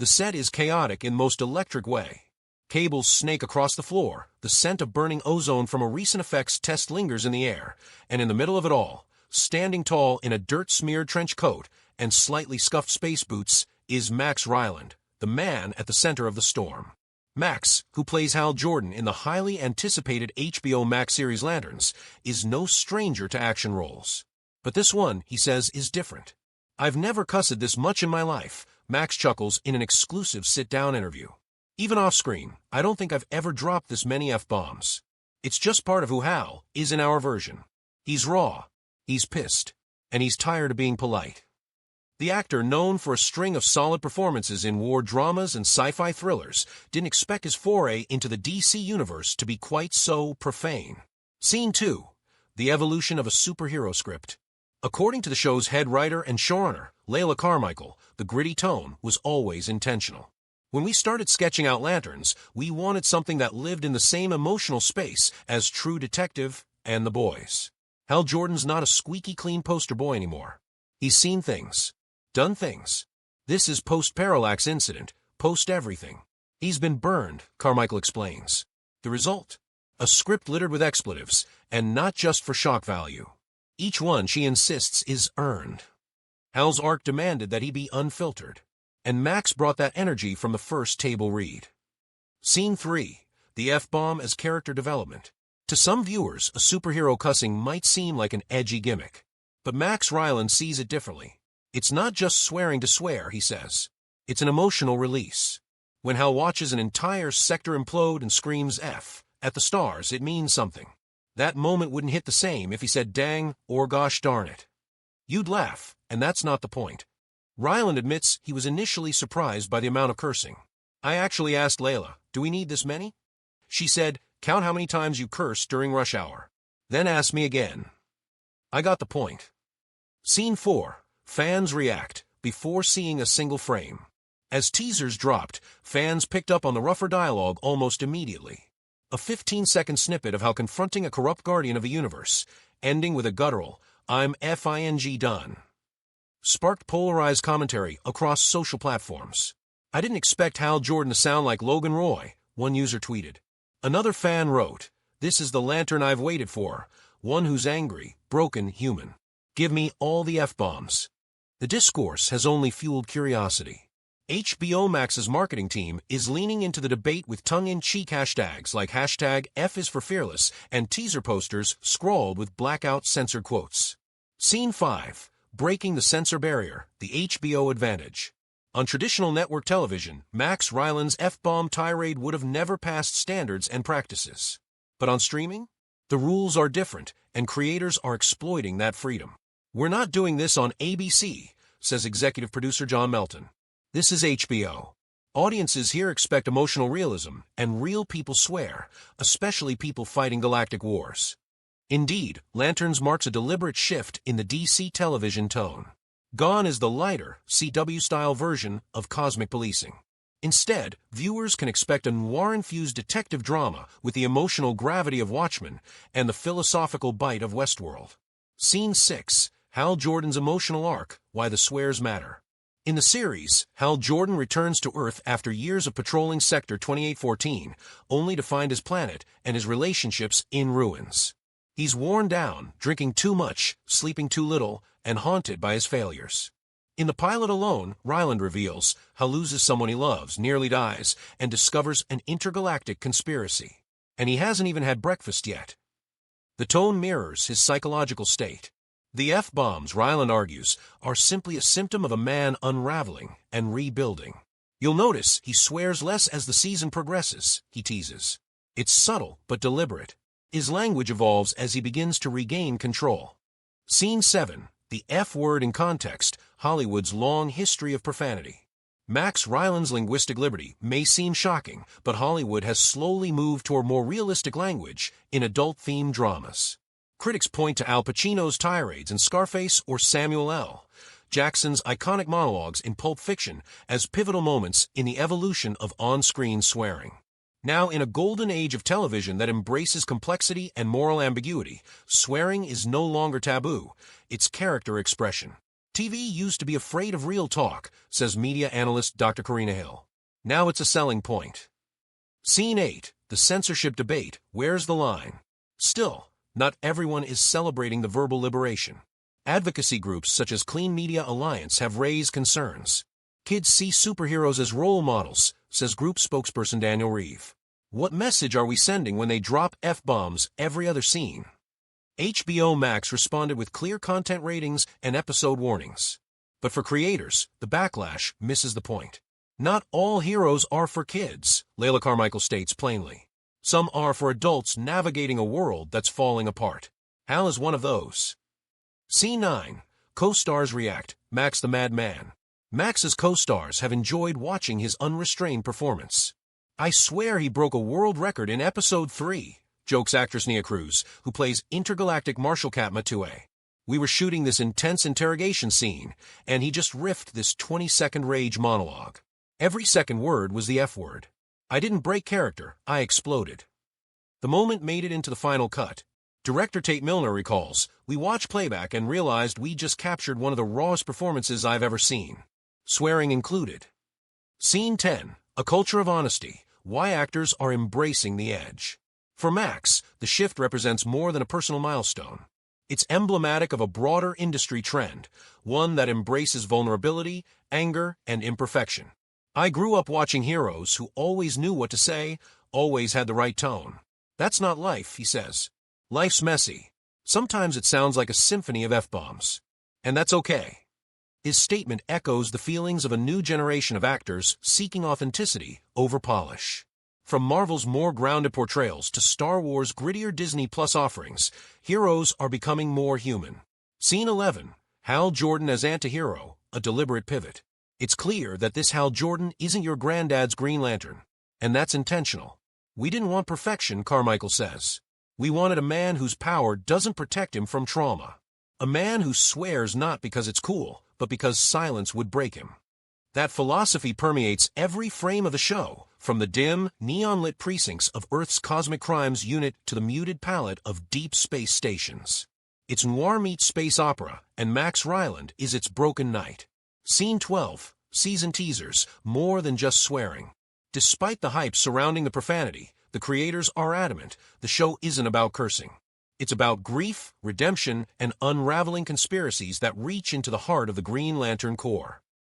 The set is chaotic in the most electric way. Cables snake across the floor, the scent of burning ozone from a recent effects test lingers in the air, and in the middle of it all, standing tall in a dirt-smeared trench coat and slightly scuffed space boots, is Max Ryland, the man at the center of the storm. Max, who plays Hal Jordan in the highly anticipated HBO Max series Lanterns, is no stranger to action roles. But this one, he says, is different. "I've never cussed this much in my life," Max chuckles in an exclusive sit-down interview. "Even off-screen, I don't think I've ever dropped this many F-bombs. It's just part of who Hal is in our version. He's raw, he's pissed, and he's tired of being polite." The actor, known for a string of solid performances in war dramas and sci-fi thrillers, didn't expect his foray into the DC universe to be quite so profane. Scene 2. The evolution of a superhero script. According to the show's head writer and showrunner, Layla Carmichael, the gritty tone was always intentional. "When we started sketching out Lanterns, we wanted something that lived in the same emotional space as True Detective and The Boys. Hal Jordan's not a squeaky clean poster boy anymore. He's seen things. Done things. This is post-Parallax Incident, post-everything. He's been burned," Carmichael explains. The result? A script littered with expletives, and not just for shock value. Each one, she insists, is earned. Hal's arc demanded that he be unfiltered, and Max brought that energy from the first table read. Scene 3. The F-bomb as character development. To some viewers, a superhero cussing might seem like an edgy gimmick, but Max Ryland sees it differently. "It's not just swearing to swear," he says. "It's an emotional release. When Hal watches an entire sector implode and screams F at the stars, it means something. That moment wouldn't hit the same if he said dang or gosh darn it. You'd laugh, and that's not the point." Ryland admits he was initially surprised by the amount of cursing. "I actually asked Layla, do we need this many? She said, count how many times you cursed during rush hour. Then ask me again. I got the point." Scene 4. Fans react before seeing a single frame. As teasers dropped, fans picked up on the rougher dialogue almost immediately. A 15-second snippet of how confronting a corrupt guardian of the universe, ending with a guttural, "I'm F-ing done," sparked polarized commentary across social platforms. "I didn't expect Hal Jordan to sound like Logan Roy," one user tweeted. Another fan wrote, "This is the Lantern I've waited for, one who's angry, broken, human. Give me all the F-bombs." The discourse has only fueled curiosity. HBO Max's marketing team is leaning into the debate with tongue-in-cheek hashtags like hashtag F is for fearless and teaser posters scrawled with blackout censored quotes. Scene 5. Breaking the censor barrier, the HBO advantage. On traditional network television, Max Ryland's F-bomb tirade would have never passed standards and practices. But on streaming? The rules are different, and creators are exploiting that freedom. "We're not doing this on ABC," says executive producer John Melton. "This is HBO. Audiences here expect emotional realism, and real people swear, especially people fighting galactic wars." Indeed, Lanterns marks a deliberate shift in the DC television tone. Gone is the lighter, CW-style version of cosmic policing. Instead, viewers can expect a noir-infused detective drama with the emotional gravity of Watchmen and the philosophical bite of Westworld. Scene 6. Hal Jordan's emotional arc, why the swears matter. In the series, Hal Jordan returns to Earth after years of patrolling Sector 2814, only to find his planet and his relationships in ruins. He's worn down, drinking too much, sleeping too little, and haunted by his failures. In the pilot alone, Ryland reveals Hal loses someone he loves, nearly dies, and discovers an intergalactic conspiracy. And he hasn't even had breakfast yet. The tone mirrors his psychological state. The F-bombs, Ryland argues, are simply a symptom of a man unraveling and rebuilding. "You'll notice he swears less as the season progresses," he teases. "It's subtle but deliberate. His language evolves as he begins to regain control." Scene 7. The F-word in context, Hollywood's long history of profanity. Max Ryland's linguistic liberty may seem shocking, but Hollywood has slowly moved toward more realistic language in adult-themed dramas. Critics point to Al Pacino's tirades in Scarface or Samuel L. Jackson's iconic monologues in Pulp Fiction as pivotal moments in the evolution of on-screen swearing. Now, in a golden age of television that embraces complexity and moral ambiguity, swearing is no longer taboo, it's character expression. TV used to be afraid of real talk, says media analyst Dr. Karina Hill. Now it's a selling point. Scene 8, the censorship debate, where's the line? Still, not everyone is celebrating the verbal liberation. Advocacy groups such as Clean Media Alliance have raised concerns. Kids see superheroes as role models, says group spokesperson Daniel Reeve. What message are we sending when they drop F-bombs every other scene? HBO Max responded with clear content ratings and episode warnings. But for creators, the backlash misses the point. Not all heroes are for kids, Layla Carmichael states plainly. Some are for adults navigating a world that's falling apart. Hal is one of those. Scene 9. Co-stars react, Max the Madman. Max's co-stars have enjoyed watching his unrestrained performance. I swear he broke a world record in episode 3, jokes actress Nia Cruz, who plays intergalactic Marshal Cat Matue. We were shooting this intense interrogation scene, and he just riffed this 20-second rage monologue. Every second word was the F word. I didn't break character, I exploded. The moment made it into the final cut. Director Tate Milner recalls, we watched playback and realized we just captured one of the rawest performances I've ever seen. Swearing included. Scene 10. A culture of honesty. Why actors are embracing the edge. For Max, the shift represents more than a personal milestone. It's emblematic of a broader industry trend, one that embraces vulnerability, anger, and imperfection. I grew up watching heroes who always knew what to say, always had the right tone. That's not life, he says. Life's messy. Sometimes it sounds like a symphony of F-bombs. And that's okay. His statement echoes the feelings of a new generation of actors seeking authenticity over polish. From Marvel's more grounded portrayals to Star Wars' grittier Disney Plus offerings, heroes are becoming more human. Scene 11. Hal Jordan as anti-hero, a deliberate pivot. It's clear that this Hal Jordan isn't your granddad's Green Lantern, and that's intentional. We didn't want perfection, Carmichael says. We wanted a man whose power doesn't protect him from trauma. A man who swears not because it's cool, but because silence would break him. That philosophy permeates every frame of the show, from the dim, neon-lit precincts of Earth's Cosmic Crimes Unit to the muted palette of deep space stations. It's noir meets space opera, and Max Ryland is its broken knight. Scene 12. Season teasers, more than just swearing. Despite the hype surrounding the profanity, the creators are adamant the show isn't about cursing. It's about grief, redemption, and unraveling conspiracies that reach into the heart of the Green Lantern Corps.